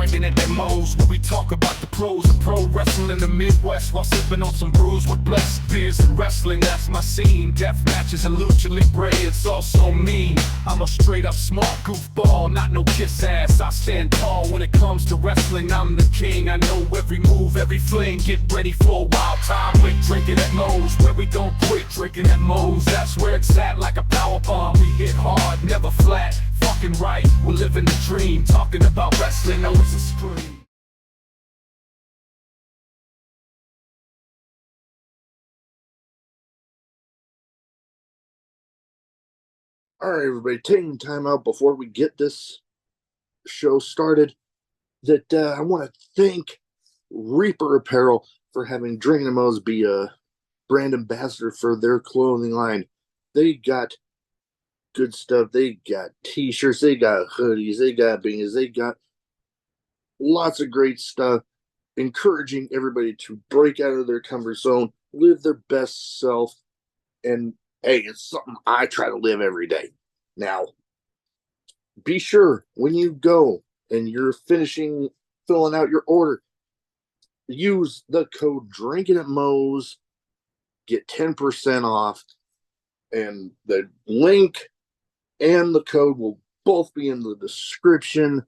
Drinking at that Moe's, where we talk about the pros of pro wrestling in the Midwest while sipping on some brews with blessed beers and wrestling. That's my scene. Death matches and lucha libre, it's also mean. I'm a straight up smart goofball, not no kiss ass. I stand tall when it comes to wrestling. I'm the king. I know every move, every fling. Get ready for a wild time with Drinking at Moe's, where we don't quit. Drinking at Moe's, that's where it's at, like a power bomb. We hit hard, never flat. Fucking right, we're living the dream. Talking about wrestling, now it's a scream. All right, everybody, taking time out before we get this show started. I want to thank Reaper Apparel for having Drinkin' at Moe's be a brand ambassador for their clothing line. They got good stuff. They got t-shirts, they got hoodies, they got beanies, they got lots of great stuff, encouraging everybody to break out of their comfort zone, live their best self, and hey, it's something I try to live every day. Now, be sure when you go and you're filling out your order, use the code Drinkin' at Moe's, get 10% off, and the link and the code will both be in the description.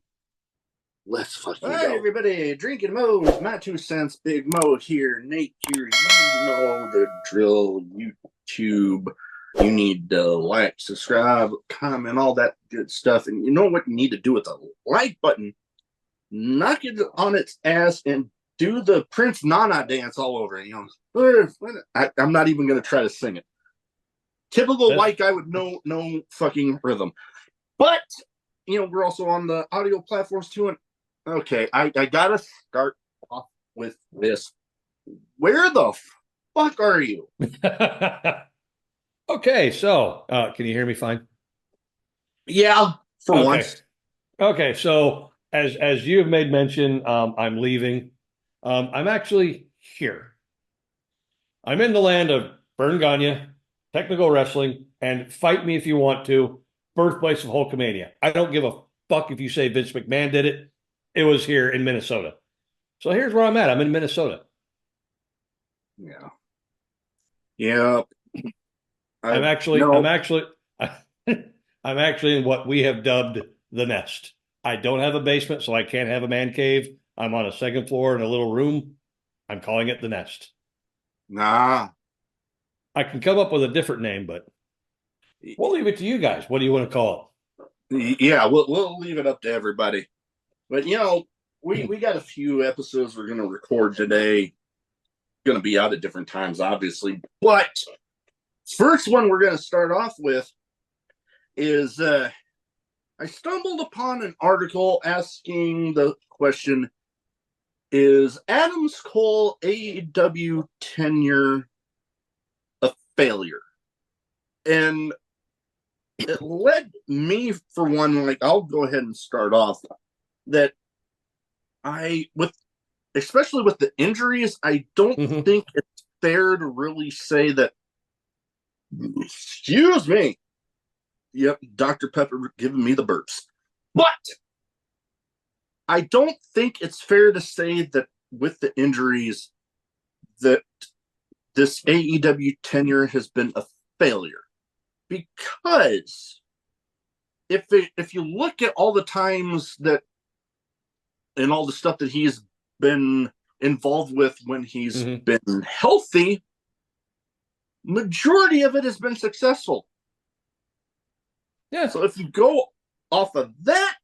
Let's fucking go. Hi, everybody. Drinkin' at Moe's. My 2 cents. Big Mo here. Nate here. You know the drill. YouTube. You need to like, subscribe, comment, all that good stuff. And you know what you need to do with the like button? Knock it on its ass and do the Prince Nana dance all over it. You know, I'm not even going to try to sing it. Typical white guy with no fucking rhythm. But, you know, we're also on the audio platforms too. And okay, I gotta start off with this. Where the fuck are you? Okay, so can you hear me fine? Yeah, for once. Okay, so as you have made mention, I'm leaving. I'm actually here. I'm in the land of Vern Gagne, technical wrestling, and fight me if you want to, birthplace of Hulkamania. I don't give a fuck if you say Vince McMahon did it. It was here in Minnesota. So here's where I'm at. I'm in Minnesota. Yeah. Yeah. I'm actually in what we have dubbed the nest. I don't have a basement, so I can't have a man cave. I'm on a second floor in a little room. I'm calling it the nest. Nah. I can come up with a different name, but we'll leave it to you guys. What do you want to call it? Yeah, we'll leave it up to everybody. But, you know, we got a few episodes we're going to record today. Going to be out at different times, obviously. But first one we're going to start off with is I stumbled upon an article asking the question, is Adam Cole AEW tenure a failure? And it led me, for one, like, I'll go ahead and start off, that especially with the injuries, I don't think it's fair to really say that, excuse me. Yep, Dr. Pepper giving me the burps. But I don't think it's fair to say that with the injuries that this AEW tenure has been a failure. Because if you look at all the times that and all the stuff that he's been involved with when he's been healthy, majority of it has been successful. Yeah. So if you go off of that,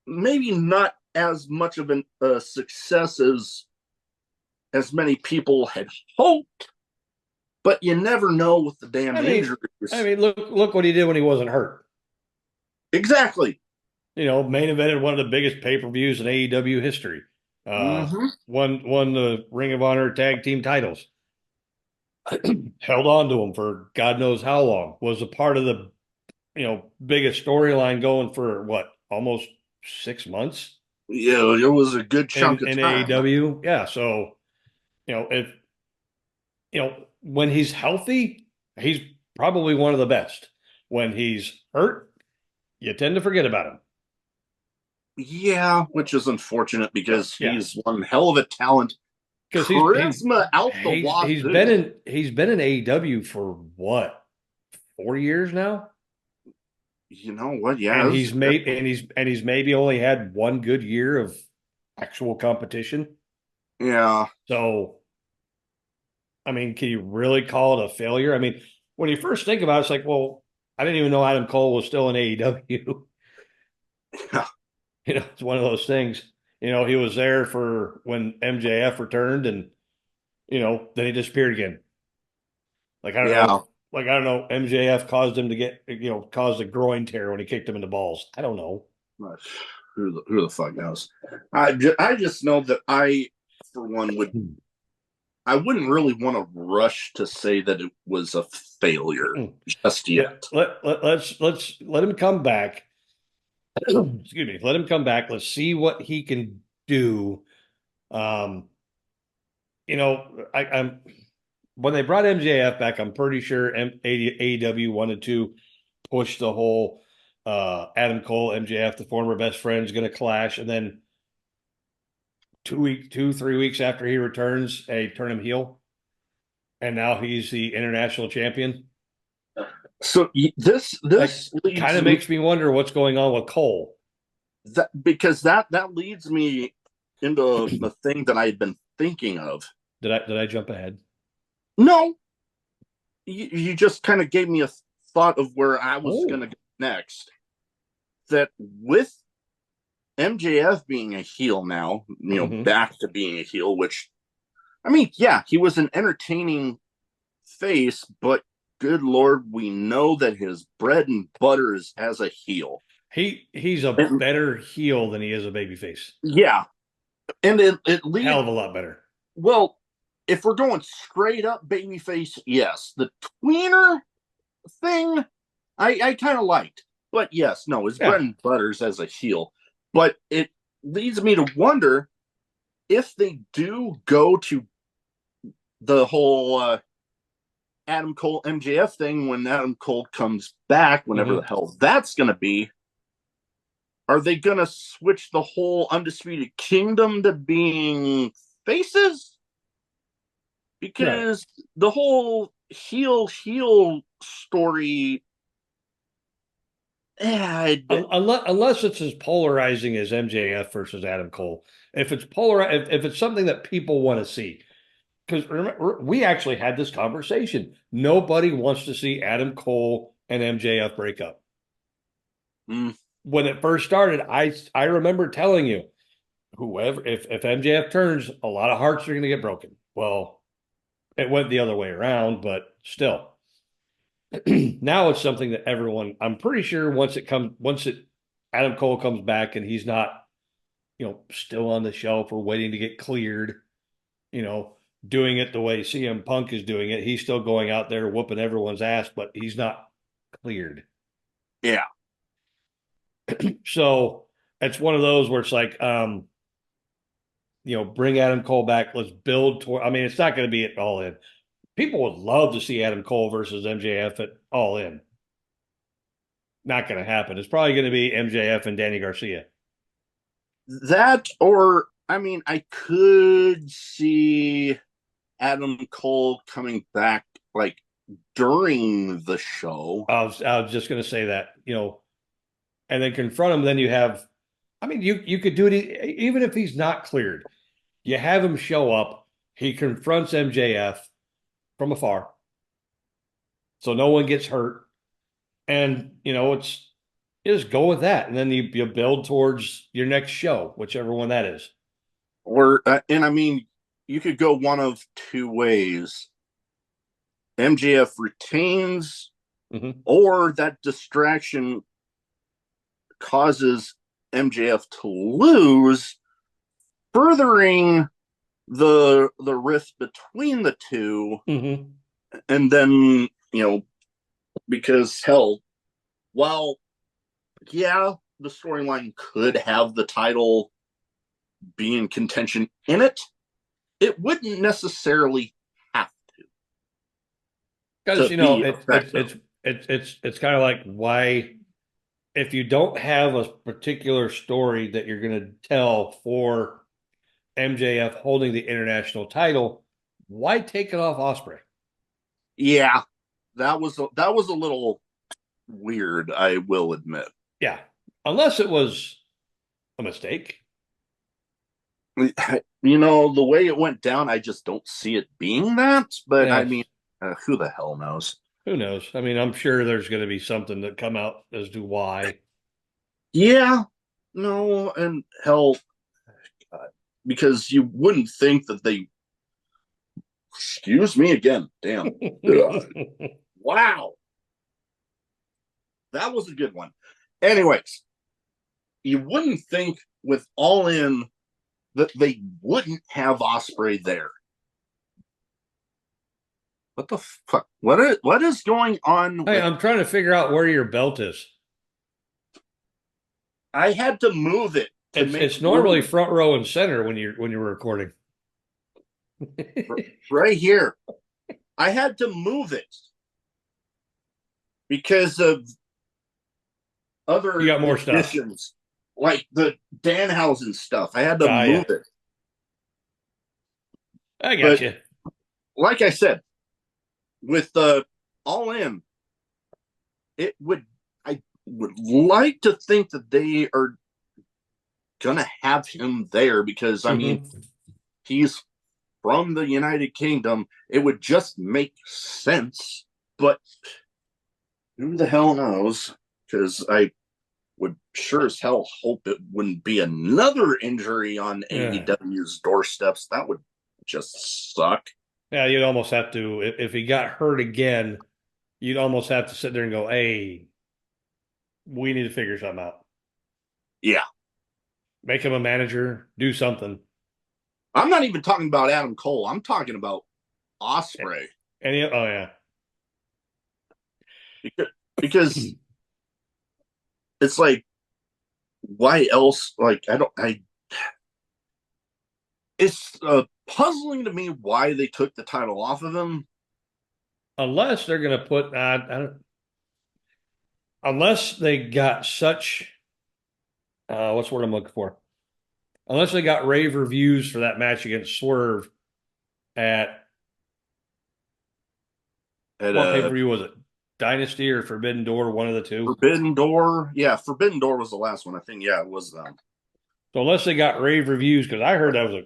maybe not as much of a success as many people had hoped, but you never know with the damn injuries. I mean, look what he did when he wasn't hurt. Exactly. You know, main evented one of the biggest pay-per-views in AEW history. Won the Ring of Honor tag team titles. Held on to them for God knows how long. Was a part of the, biggest storyline going for what, almost 6 months? Yeah, it was a good chunk of in time. AEW. Yeah, so when he's healthy, he's probably one of the best. When he's hurt, you tend to forget about him. Yeah, which is unfortunate because Yeah. he's one hell of a talent. Because Charisma out the wazoo. he's been in AEW for what, 4 years now? You know what? Yeah, And he's maybe only had one good year of actual competition. yeah, So, I mean, can you really call it a failure? I mean, when you first think about it, it's like, well, I didn't even know Adam Cole was still in AEW. yeah, It's one of those things. He was there for when MJF returned, and then he disappeared again. Like I don't yeah. know, like I don't know. MJF caused him to caused a groin tear when he kicked him in the balls. I don't know. Who the fuck knows? I just know that for one, I wouldn't really want to rush to say that it was a failure just Yeah, yet. let's let him come back. Excuse me. Let him come back. Let's see what he can do. Um, I'm when they brought MJF back, I'm pretty sure AEW wanted to push the whole Adam Cole, MJF, the former best friend, is going to clash, and then 3 weeks after he returns, they turn him heel, and now he's the international champion. So this Like, leads kind of me makes me wonder what's going on with Cole. because that leads me into the thing that I had been thinking of. Did I jump ahead? No, you just kind of gave me a thought of where I was Oh. going to go next. That with MJF being a heel now, back to being a heel, which, I mean, yeah, he was an entertaining face, but good Lord, we know that his bread and butter is as a heel. He's a And, better heel than he is a babyface. yeah. And it leads, Hell of a lot better. well, if we're going straight up babyface, yes. The tweener thing, I kind of liked. But yes, no, his bread and butter's as a heel. But it leads me to wonder if they do go to the whole Adam Cole MJF thing when Adam Cole comes back, whenever the hell that's going to be. Are they going to switch the whole Undisputed Kingdom to being faces? Because the whole heel story, Unless it's as polarizing as MJF versus Adam Cole. If it's if it's something that people want to see, because remember, we actually had this conversation. Nobody wants to see Adam Cole and MJF break up. When it first started, I remember telling you, whoever if MJF turns, a lot of hearts are going to get broken. Well, it went the other way around, but still. Now it's something that everyone, I'm pretty sure Adam Cole comes back and he's not, still on the shelf or waiting to get cleared, doing it the way CM Punk is doing it. He's still going out there whooping everyone's ass, but he's not cleared. Yeah. So it's one of those where it's like, bring Adam Cole back. Let's build toward, I mean, it's not going to be at All In. People would love to see Adam Cole versus MJF at All In. Not going to happen. It's probably going to be MJF and Danny Garcia. That, or, I mean, I could see Adam Cole coming back like during the show. I was just going to say that, and then confront him. Then you have, I mean, you could do it even if he's not cleared. You have him show up. He confronts MJF from afar, so no one gets hurt. And you just go with that, and then you build towards your next show, whichever one that is. Or and I mean, you could go one of two ways. MJF retains, or that distraction causes MJF to lose, furthering the rift between the two. And then, because hell, while yeah, the storyline could have the title be in contention in it, it wouldn't necessarily have to. Because it's kind of like, why if you don't have a particular story that you're going to tell for MJF holding the international title, why take it off Osprey? Yeah, that was a little weird, I will admit. Yeah, unless it was a mistake. You know, the way it went down, I just don't see it being that. But Yeah, I mean, who the hell knows? who knows? I mean, I'm sure there's going to be something that come out as to why. Yeah, no, and hell, because you wouldn't think that they. Excuse me again. Damn. Wow. That was a good one. Anyways, you wouldn't think with All In that they wouldn't have Osprey there. What the fuck? What is going on? Hey, I'm trying to figure out where your belt is. I had to move it. It's normally front row and center when you're recording. Right here. I had to move it because of other You got more stuff, like the Danhausen stuff. I had to move it. I got you. Like I said, with the All In, I would like to think that they are gonna have him there because I mean he's from the United Kingdom. It would just make sense, but who the hell knows? Because I would sure as hell hope it wouldn't be another injury on AEW's doorsteps. That would just suck. Yeah, you'd almost have to, if he got hurt again, you'd almost have to sit there and go, hey, we need to figure something out. Yeah. Make him a manager, do something. I'm not even talking about Adam Cole. I'm talking about Osprey. Oh, yeah. Because it's like, why else? Like, it's puzzling to me why they took the title off of him. Unless they're going to put, unless they got such, what's the word I'm looking for? Unless they got rave reviews for that match against Swerve at what pay-per-view was it? Dynasty or Forbidden Door, one of the two? Forbidden Door. Yeah, Forbidden Door was the last one. I think, yeah, it was them. So unless they got rave reviews, because I heard that was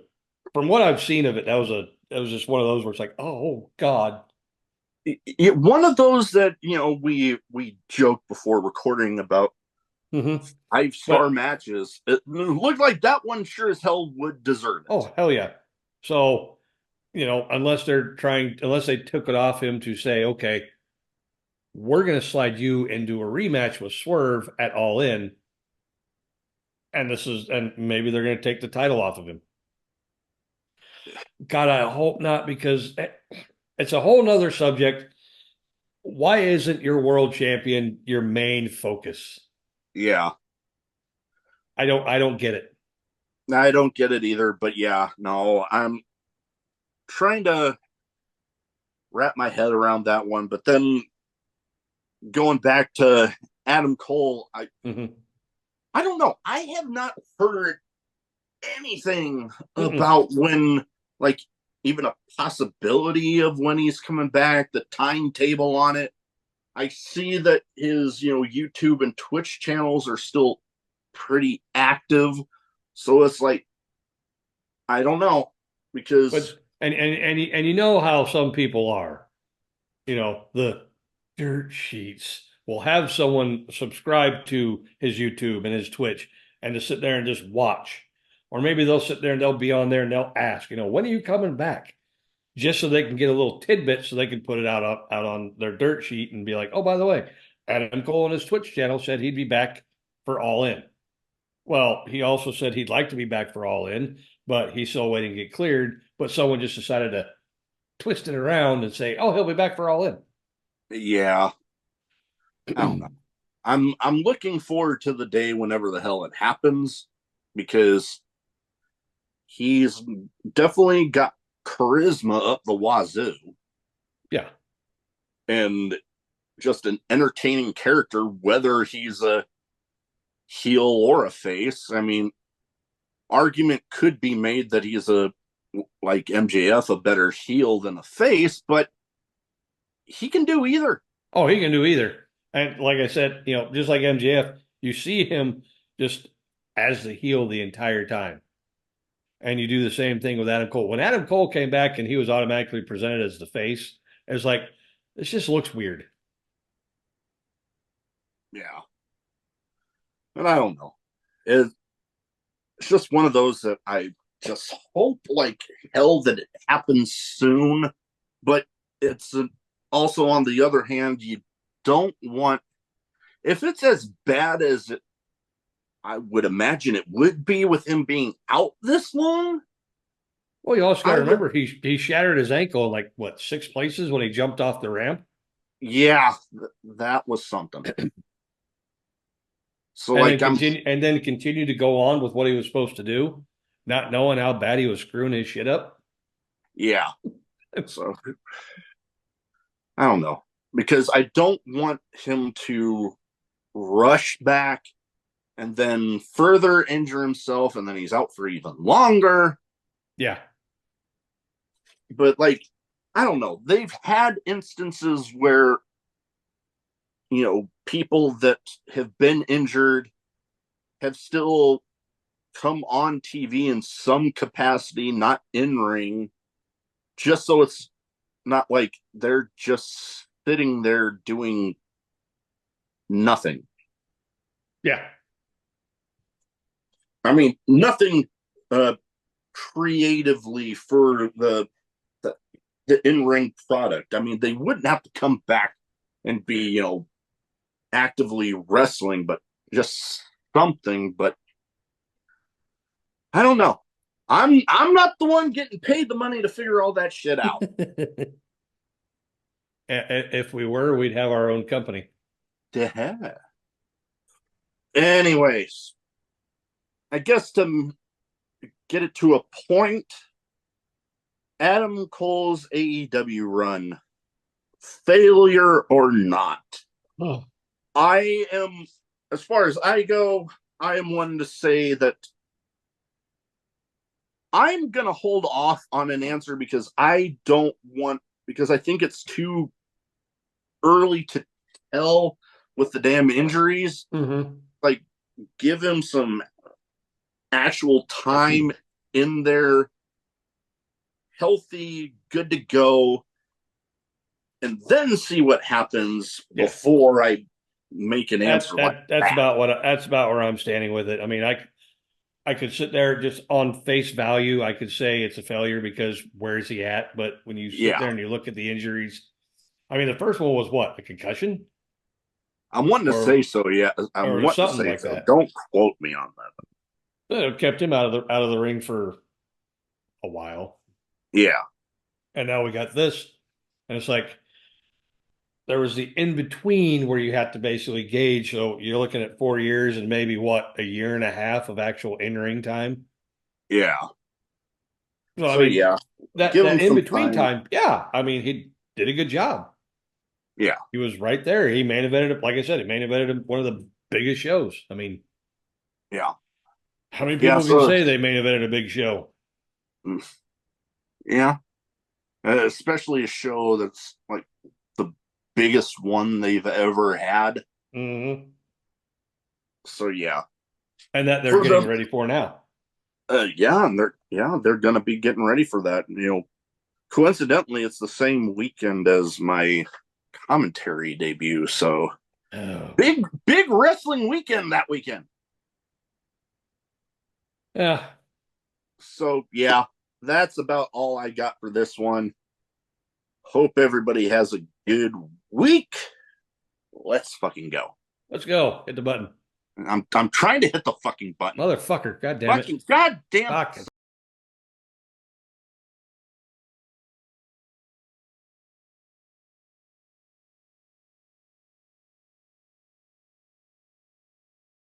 from what I've seen of it, that was just one of those where it's like, oh God. One of those that, you know, we joked before recording about 5-star matches. It looked like that one sure as hell would deserve it. Oh, hell yeah. So, you know, unless they took it off him to say, okay, we're going to slide you into a rematch with Swerve at All In. And maybe they're going to take the title off of him. God, I hope not, because it's a whole nother subject. Why isn't your world champion your main focus? Yeah. I don't get it. I don't get it either, but yeah, no, I'm trying to wrap my head around that one, but then going back to Adam Cole, I don't know. I have not heard anything about when, like, even a possibility of when he's coming back, the timetable on it. I see that his, you know, YouTube and Twitch channels are still pretty active. So it's like, I don't know, because and you know how some people are, you know, the dirt sheets will have someone subscribe to his YouTube and his Twitch and to sit there and just watch. Or maybe they'll sit there and they'll be on there and they'll ask, you know, when are you coming back? Just so they can get a little tidbit so they can put it out on their dirt sheet and be like, oh, by the way, Adam Cole on his Twitch channel said he'd be back for All In. Well, he also said he'd like to be back for All In, but he's still waiting to get cleared. But someone just decided to twist it around and say, oh, he'll be back for All In. Yeah. I don't know. I'm looking forward to the day whenever the hell it happens, because he's definitely got charisma up the wazoo. Yeah. And just an entertaining character, whether he's a heel or a face. I mean, argument could be made that he's like MJF, a better heel than a face, but he can do either. Oh, he can do either. And like I said, just like MJF, you see him just as the heel the entire time. And you do the same thing with Adam Cole. When Adam Cole came back and he was automatically presented as the face, it's like, this just looks weird. Yeah. And I don't know. It's just one of those that I just hope like hell that it happens soon. But it's also, on the other hand, you don't want, if it's as bad as I would imagine it would be with him being out this long. Well, you also got to remember he shattered his ankle in like what, 6 places when he jumped off the ramp. Yeah, that was something. So and then continue to go on with what he was supposed to do, not knowing how bad he was screwing his shit up. Yeah. So I don't know, because I don't want him to rush back and then further injure himself, and then he's out for even longer. Yeah. But like, I don't know. They've had instances where, people that have been injured have still come on TV in some capacity, not in ring, just so it's not like they're just sitting there doing nothing. Yeah. I mean, nothing creatively for the in-ring product. I mean, they wouldn't have to come back and be, actively wrestling, but just something. But I don't know. I'm not the one getting paid the money to figure all that shit out. If we were, we'd have our own company. Yeah. Anyways, I guess to get it to a point, Adam Cole's AEW run, failure or not? Oh. I am, as far as I go, I am one to say that I'm going to hold off on an answer because I think it's too early to tell with the damn injuries. Mm-hmm. Like, give him some actual time in there, healthy, good to go, and then see what happens before I make an answer. That's about where I'm standing with it. I mean, I could sit there just on face value. I could say it's a failure because where's he at? But when you sit there and you look at the injuries, I mean, the first one was what, a concussion? I'm wanting to say so. Yeah, I'm wanting to say like so. That. Don't quote me on that. It kept him out of the ring for a while. Yeah, and now we got this, and it's like there was the in between where you have to basically gauge. So you're looking at 4 years and maybe a year and a half of actual in ring time. Yeah. So I mean, yeah, that in between time. Yeah, I mean, he did a good job. Yeah, he was right there. He main evented it. Like I said, he main evented one of the biggest shows. I mean, yeah. How many people can say they main evented a big show? Yeah, especially a show that's like the biggest one they've ever had. Mm-hmm. So yeah, and that they're getting ready for now. Yeah, and they're going to be getting ready for that. Coincidentally, it's the same weekend as my commentary debut. So big wrestling weekend that weekend. Yeah. So yeah, that's about all I got for this one. Hope everybody has a good week. Let's fucking go. Let's go. Hit the button. I'm trying to hit the fucking button. Motherfucker. God damn it. Fucking goddamn. Fuck.